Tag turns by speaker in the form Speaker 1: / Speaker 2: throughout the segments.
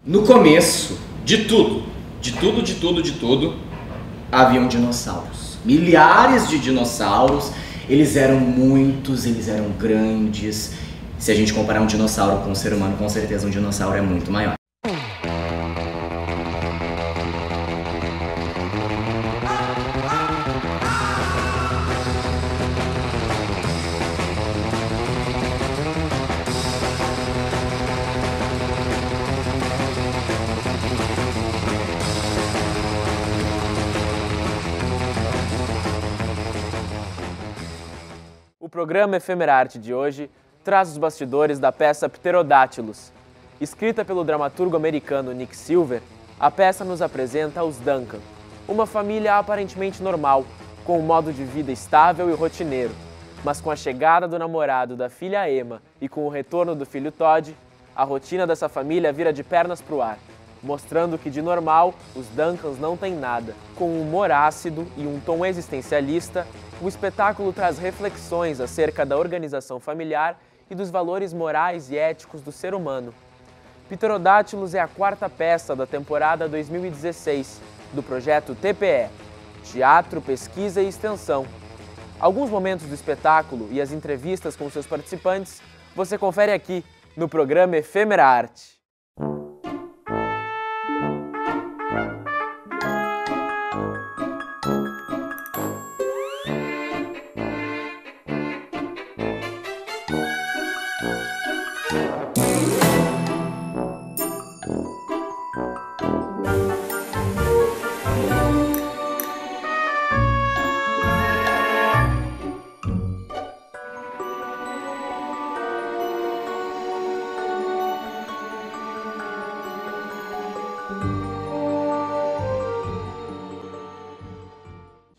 Speaker 1: No começo, de tudo, haviam dinossauros. Milhares de dinossauros, eles eram muitos, eles eram grandes. Se a gente comparar um dinossauro com um ser humano, com certeza um dinossauro é muito maior.
Speaker 2: O programa Efemerarte de hoje traz os bastidores da peça Pterodátilos. Escrita pelo dramaturgo americano Nick Silver, a peça nos apresenta os Duncan, uma família aparentemente normal, com um modo de vida estável e rotineiro. Mas com a chegada do namorado da filha Emma e com o retorno do filho Todd, a rotina dessa família vira de pernas pro ar, mostrando que de normal os Duncans não têm nada. Com um humor ácido e um tom existencialista, o espetáculo traz reflexões acerca da organização familiar e dos valores morais e éticos do ser humano. Pterodátilos é a quarta peça da temporada 2016 do projeto TPE, Teatro, Pesquisa e Extensão. Alguns momentos do espetáculo e as entrevistas com seus participantes você confere aqui no programa Efemerarte.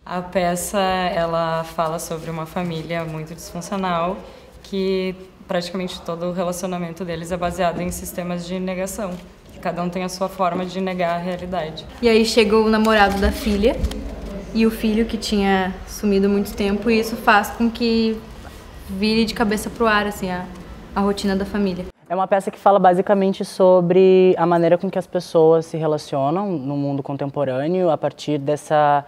Speaker 3: A peça, ela fala sobre uma família muito disfuncional que praticamente todo o relacionamento deles é baseado em sistemas de negação. Cada um tem a sua forma de negar a realidade.
Speaker 4: E aí chega o namorado da filha e o filho que tinha sumido há muito tempo, e isso faz com que vire de cabeça pro ar assim, a rotina da família.
Speaker 5: É uma peça que fala basicamente sobre a maneira com que as pessoas se relacionam no mundo contemporâneo a partir dessa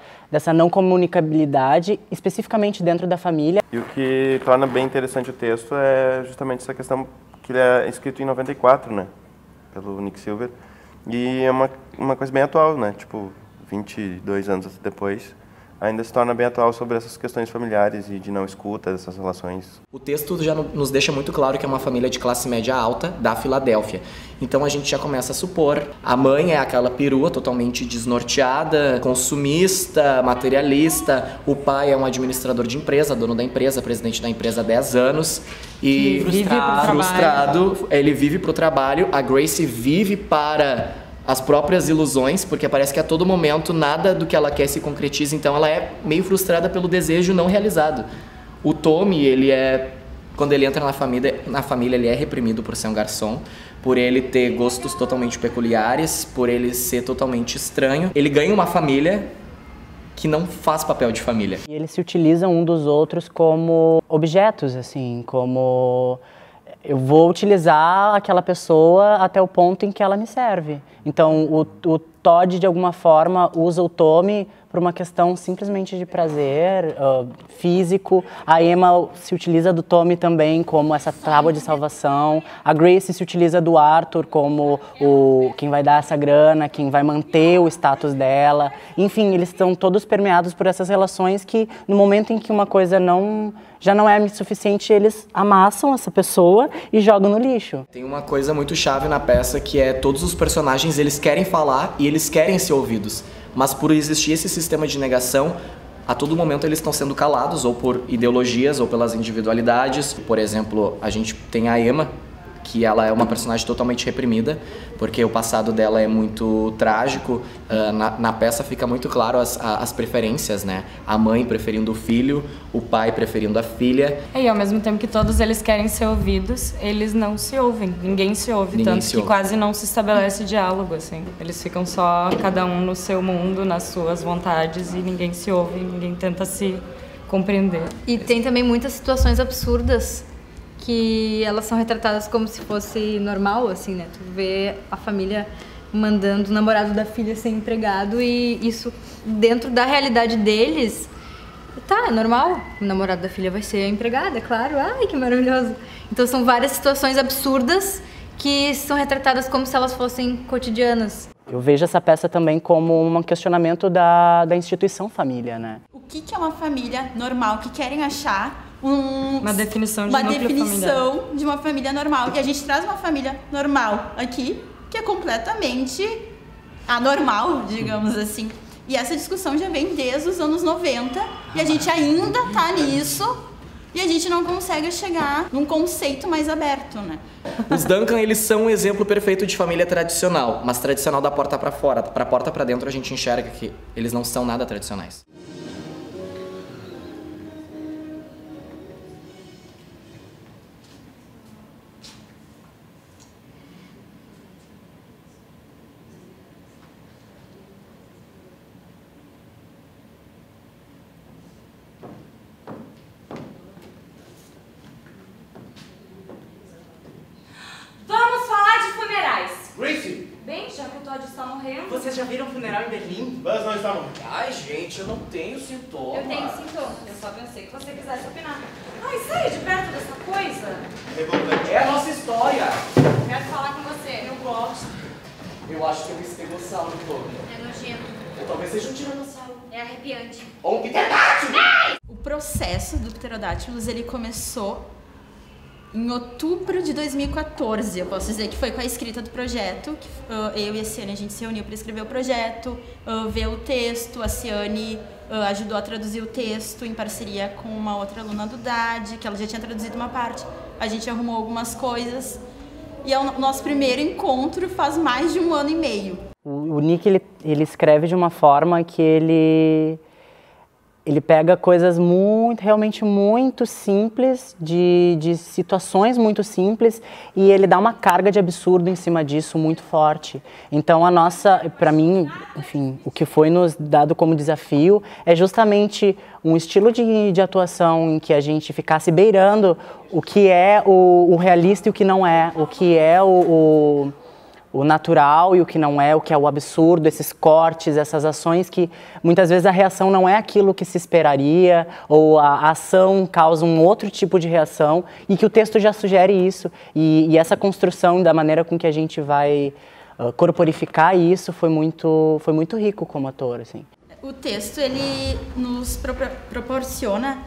Speaker 5: não comunicabilidade, especificamente dentro da família.
Speaker 6: E o que torna bem interessante o texto é justamente essa questão que ele é escrito em 94, né, pelo Nick Silver, e é uma coisa bem atual, né, tipo, 22 anos depois, ainda se torna bem atual sobre essas questões familiares e de não escuta dessas relações.
Speaker 1: O texto já nos deixa muito claro que é uma família de classe média alta da Filadélfia. Então a gente já começa a supor, a mãe é aquela perua totalmente desnorteada, consumista, materialista, o pai é um administrador de empresa, dono da empresa, presidente da empresa há 10 anos e frustrado, ele vive para o trabalho, a Grace vive para as próprias ilusões, porque parece que a todo momento nada do que ela quer se concretiza, então ela é meio frustrada pelo desejo não realizado. O Tommy, quando ele entra na família ele é reprimido por ser um garçom, por ele ter gostos totalmente peculiares, por ele ser totalmente estranho. Ele ganha uma família que não faz papel de família.
Speaker 5: E eles se utilizam um dos outros como objetos, assim, como eu vou utilizar aquela pessoa até o ponto em que ela me serve. Então, o Todd, de alguma forma, usa o Tommy por uma questão simplesmente de prazer físico. A Emma se utiliza do Tommy também como essa tábua de salvação. A Grace se utiliza do Arthur como quem vai dar essa grana, quem vai manter o status dela. Enfim, eles estão todos permeados por essas relações que, no momento em que uma coisa já não é suficiente, eles amassam essa pessoa e jogam no lixo.
Speaker 1: Tem uma coisa muito chave na peça que é todos os personagens, eles querem falar e eles querem ser ouvidos. Mas por existir esse sistema de negação, a todo momento eles estão sendo calados, ou por ideologias, ou pelas individualidades. Por exemplo, a gente tem a Emma, que ela é uma personagem totalmente reprimida, porque o passado dela é muito trágico. Na peça fica muito claro as preferências, né? A mãe preferindo o filho, o pai preferindo a filha.
Speaker 3: E ao mesmo tempo que todos eles querem ser ouvidos, eles não se ouvem. Ninguém se ouve, tanto que quase não se estabelece diálogo, assim. Eles ficam só, cada um no seu mundo, nas suas vontades, e ninguém se ouve, ninguém tenta se compreender.
Speaker 4: E tem também muitas situações absurdas que elas são retratadas como se fosse normal, assim, né? Tu vê a família mandando o namorado da filha ser empregado e isso, dentro da realidade deles, tá, é normal. O namorado da filha vai ser empregado, é claro. Ai, que maravilhoso. Então são várias situações absurdas que são retratadas como se elas fossem cotidianas.
Speaker 5: Eu vejo essa peça também como um questionamento da instituição família, né?
Speaker 7: O que é uma família normal? Que querem achar
Speaker 3: uma definição de
Speaker 7: uma família normal. E a gente traz uma família normal aqui, que é completamente anormal, digamos assim. E essa discussão já vem desde os anos 90 e a gente ainda tá nisso e a gente não consegue chegar num conceito mais aberto, né?
Speaker 1: Os Duncan, eles são um exemplo perfeito de família tradicional, mas tradicional da porta para fora. Da porta para dentro a gente enxerga que eles não são nada tradicionais.
Speaker 8: Vocês já viram funeral em Berlim?
Speaker 9: Mas não está morto.
Speaker 8: Ai, gente, eu não tenho sintoma.
Speaker 3: Eu tenho sintomas, eu só pensei que você quisesse opinar. Ai, sai de perto dessa coisa.
Speaker 9: Revoltante.
Speaker 8: É a nossa história.
Speaker 3: Quero falar com você.
Speaker 8: Eu gosto. Eu acho que é um estegossauro todo.
Speaker 4: É nojento.
Speaker 8: Ou talvez seja um tiranossauro.
Speaker 4: É arrepiante.
Speaker 8: Ou um pterodáctilo.
Speaker 7: O processo do Pterodáctilos, ele começou em outubro de 2014, eu posso dizer que foi com a escrita do projeto, que eu e a Ciane, a gente se reuniu para escrever o projeto, ver o texto, a Ciane ajudou a traduzir o texto em parceria com uma outra aluna do DAD, que ela já tinha traduzido uma parte, a gente arrumou algumas coisas, e é o nosso primeiro encontro faz mais de 1 ano e meio.
Speaker 5: O Nick, ele escreve de uma forma que ele pega coisas realmente muito simples, de situações muito simples, e ele dá uma carga de absurdo em cima disso muito forte. Então para mim, enfim, o que foi nos dado como desafio é justamente um estilo de atuação em que a gente ficasse beirando o que é o realista e o que não é, o que é o natural e o que não é, o que é o absurdo, esses cortes, essas ações que muitas vezes a reação não é aquilo que se esperaria, ou a ação causa um outro tipo de reação e que o texto já sugere isso. E essa construção da maneira com que a gente vai corporificar isso foi muito rico como ator, assim.
Speaker 7: O texto, ele nos proporciona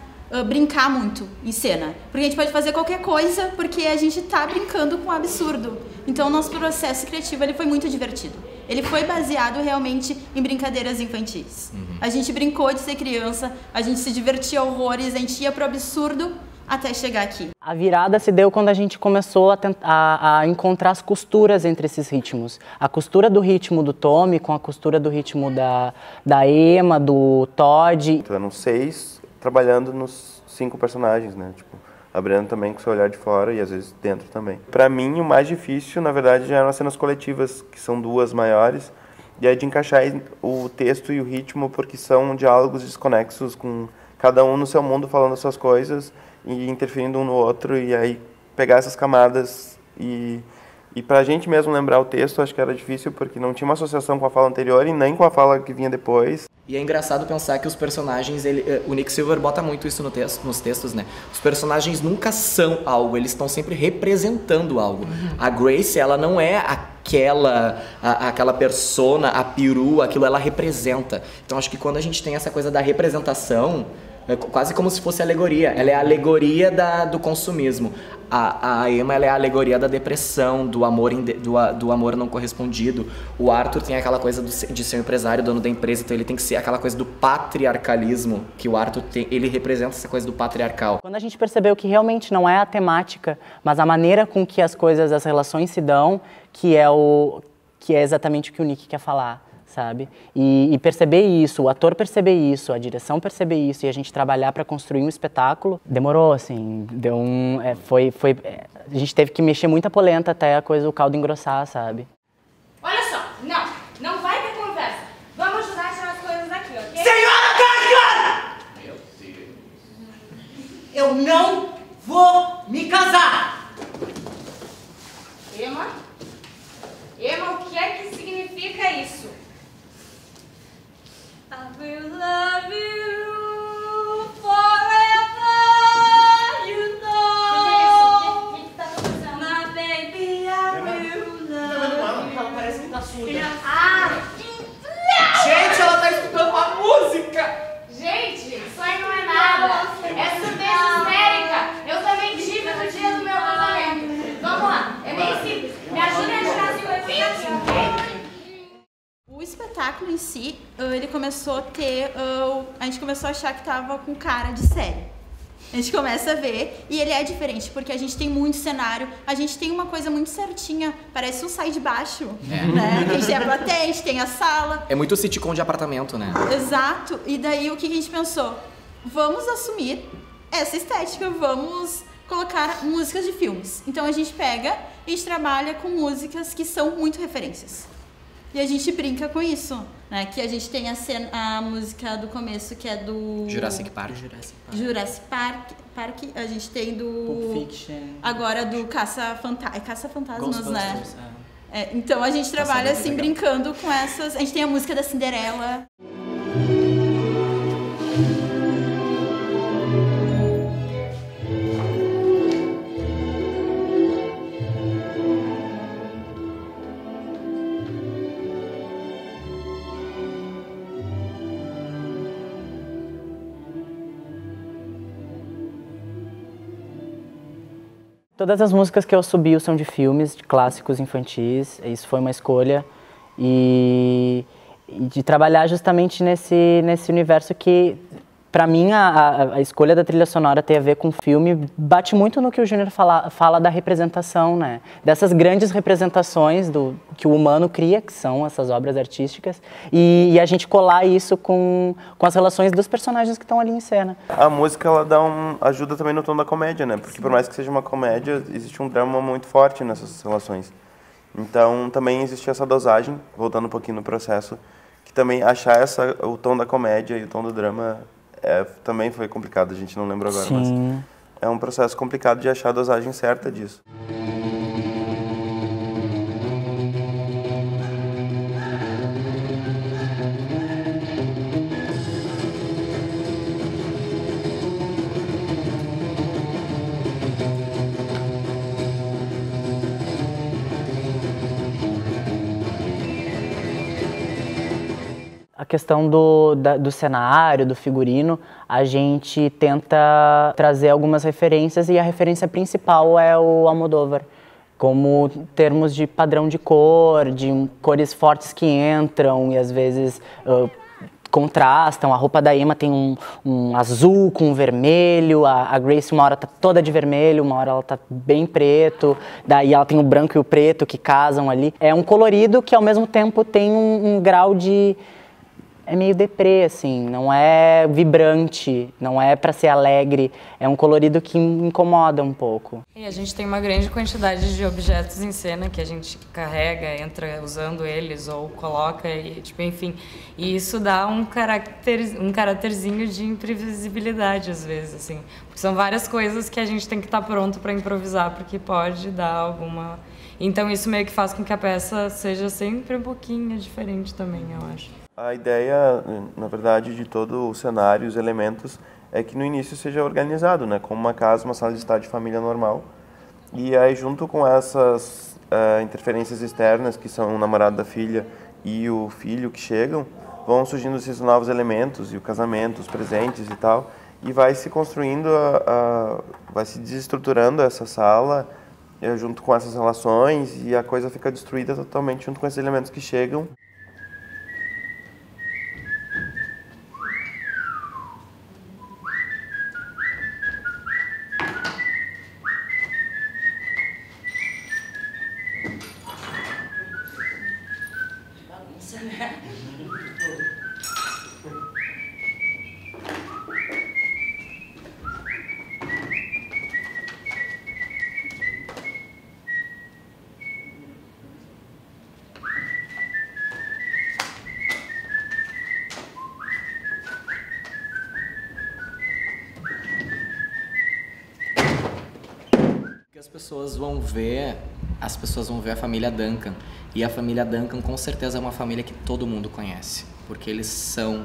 Speaker 7: brincar muito em cena, porque a gente pode fazer qualquer coisa porque a gente tá brincando com o absurdo. Então o nosso processo criativo, ele foi muito divertido. Ele foi baseado realmente em brincadeiras infantis. A gente brincou de ser criança, a gente se divertia horrores, a gente ia pro absurdo até chegar aqui.
Speaker 5: A virada se deu quando a gente começou a encontrar as costuras entre esses ritmos. A costura do ritmo do Tommy com a costura do ritmo da Emma, do Todd.
Speaker 6: Então eram 6 trabalhando nos 5 personagens, né? Tipo, a Briana também com seu olhar de fora e às vezes dentro também. Pra mim, o mais difícil, na verdade, já eram as cenas coletivas, que são 2 maiores, e aí de encaixar o texto e o ritmo, porque são diálogos desconexos, com cada um no seu mundo falando as suas coisas e interferindo um no outro, e aí pegar essas camadas e pra gente mesmo lembrar o texto, acho que era difícil, porque não tinha uma associação com a fala anterior e nem com a fala que vinha depois.
Speaker 1: E é engraçado pensar que os personagens, o Nick Silver bota muito isso nos textos, né? Os personagens nunca são algo, eles estão sempre representando algo. A Grace, ela não é aquela persona, a perua, aquilo ela representa. Então acho que quando a gente tem essa coisa da representação, é quase como se fosse alegoria. Ela é a alegoria do consumismo. A Emma, ela é a alegoria da depressão, do amor não correspondido. O Arthur tem aquela coisa de ser um empresário, dono da empresa, então ele tem que ser aquela coisa do patriarcalismo, que o Arthur tem, ele representa essa coisa do patriarcal.
Speaker 5: Quando a gente percebeu que realmente não é a temática, mas a maneira com que as relações se dão, que é exatamente o que o Nick quer falar, sabe? E perceber isso, o ator perceber isso, a direção perceber isso e a gente trabalhar para construir um espetáculo, demorou, assim, a gente teve que mexer muita polenta até o caldo engrossar, sabe?
Speaker 3: Olha só, não vai ter conversa. Vamos ajudar a tirar as coisas daqui, ok?
Speaker 8: Senhora Carter! Meu Deus.
Speaker 10: Eu não
Speaker 9: vou me casar.
Speaker 10: Emma? Emma, o que é que significa isso?
Speaker 4: I will love you forever, you know.
Speaker 10: O que tá acontecendo?
Speaker 4: My baby, I will love you.
Speaker 9: Ela parece que tá surda.
Speaker 10: Ah!
Speaker 9: Gente, ela tá escutando uma música.
Speaker 10: Gente, isso aí não é nada. É surdez histérica. Eu também tive no dia do meu casamento. Vamos lá, é bem simples. Me ajudem a tirar 50 ok?
Speaker 7: O espetáculo em si, ele começou a ter... a gente começou a achar que tava com cara de série. A gente começa a ver e ele é diferente, porque a gente tem muito cenário, a gente tem uma coisa muito certinha, parece um sai de baixo, né? A gente tem a plateia, a gente tem a sala.
Speaker 1: É muito sitcom de apartamento, né?
Speaker 7: Exato. E daí o que a gente pensou? Vamos assumir essa estética, vamos colocar músicas de filmes. Então a gente pega e a gente trabalha com músicas que são muito referências. E a gente brinca com isso, né? Que a gente tem a música do começo, que é do...
Speaker 1: Jurassic Park.
Speaker 7: Jurassic Park. A gente tem do...
Speaker 9: Pulp Fiction.
Speaker 7: Agora do Caça-Fantasmas, né?
Speaker 1: Ghostbusters,
Speaker 7: Então a gente trabalha assim, brincando com essas... A gente tem a música da Cinderela.
Speaker 5: Todas as músicas que eu subi são de filmes, de clássicos infantis, isso foi uma escolha. E de trabalhar justamente nesse universo que, para mim, a escolha da trilha sonora tem a ver com o filme, bate muito no que o Júnior fala da representação, né? Dessas grandes representações que o humano cria, que são essas obras artísticas, e a gente colar isso com as relações dos personagens que estão ali em cena.
Speaker 6: A música, ela ajuda também no tom da comédia, né? Porque por mais que seja uma comédia, existe um drama muito forte nessas relações. Então, também existe essa dosagem, voltando um pouquinho no processo, que também achar o tom da comédia e o tom do drama também foi complicado, a gente não lembra agora, mas é um processo complicado de achar a dosagem certa disso.
Speaker 5: A questão do cenário, do figurino, a gente tenta trazer algumas referências e a referência principal é o Almodóvar, como termos de padrão de cor, de cores fortes que entram e às vezes contrastam. A roupa da Emma tem um azul com um vermelho, a Grace uma hora tá toda de vermelho, uma hora ela tá bem preto, daí ela tem o branco e o preto que casam ali. É um colorido que ao mesmo tempo tem um grau de... É meio deprê, assim, não é vibrante, não é para ser alegre, é um colorido que incomoda um pouco.
Speaker 3: E a gente tem uma grande quantidade de objetos em cena que a gente carrega, entra usando eles ou coloca, e, tipo, enfim. E isso dá um caracterzinho de imprevisibilidade, às vezes, assim. Porque são várias coisas que a gente tem que estar pronto para improvisar, porque pode dar alguma... Então isso meio que faz com que a peça seja sempre um pouquinho diferente também, eu acho.
Speaker 6: A ideia, na verdade, de todo o cenário, os elementos, é que no início seja organizado, né? Como uma casa, uma sala de estar de família normal. E aí, junto com essas interferências externas, que são o namorado da filha e o filho que chegam, vão surgindo esses novos elementos, e o casamento, os presentes e tal, e vai se construindo, vai se desestruturando essa sala, junto com essas relações, e a coisa fica destruída totalmente junto com esses elementos que chegam.
Speaker 1: pessoas vão ver a família Duncan. E a família Duncan com certeza é uma família que todo mundo conhece, porque eles são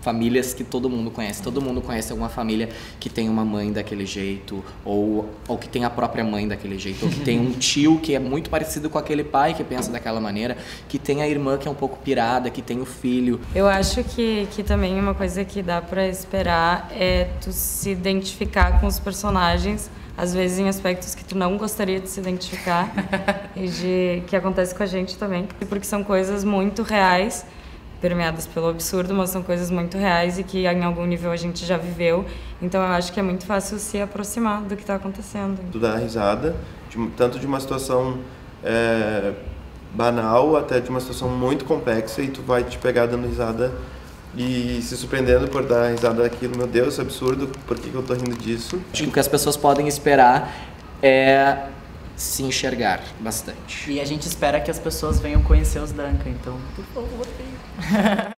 Speaker 1: famílias que todo mundo conhece. Todo mundo conhece alguma família que tem uma mãe daquele jeito, ou que tem a própria mãe daquele jeito, ou que tem um tio que é muito parecido com aquele pai que pensa daquela maneira, que tem a irmã que é um pouco pirada, que tem o filho.
Speaker 3: Eu acho que também uma coisa que dá pra esperar é tu se identificar com os personagens, às vezes em aspectos que tu não gostaria de se identificar, e que acontece com a gente também, porque são coisas muito reais, permeadas pelo absurdo, mas são coisas muito reais e que em algum nível a gente já viveu, então eu acho que é muito fácil se aproximar do que está acontecendo.
Speaker 6: Tu dá risada, tanto de uma situação banal até de uma situação muito complexa, e tu vai te pegar dando risada e se surpreendendo por dar risada daquilo. Meu Deus, isso é absurdo, por que eu tô rindo disso?
Speaker 1: Acho que o que as pessoas podem esperar é se enxergar bastante.
Speaker 11: E a gente espera que as pessoas venham conhecer os Duncan, então, por favor, venham.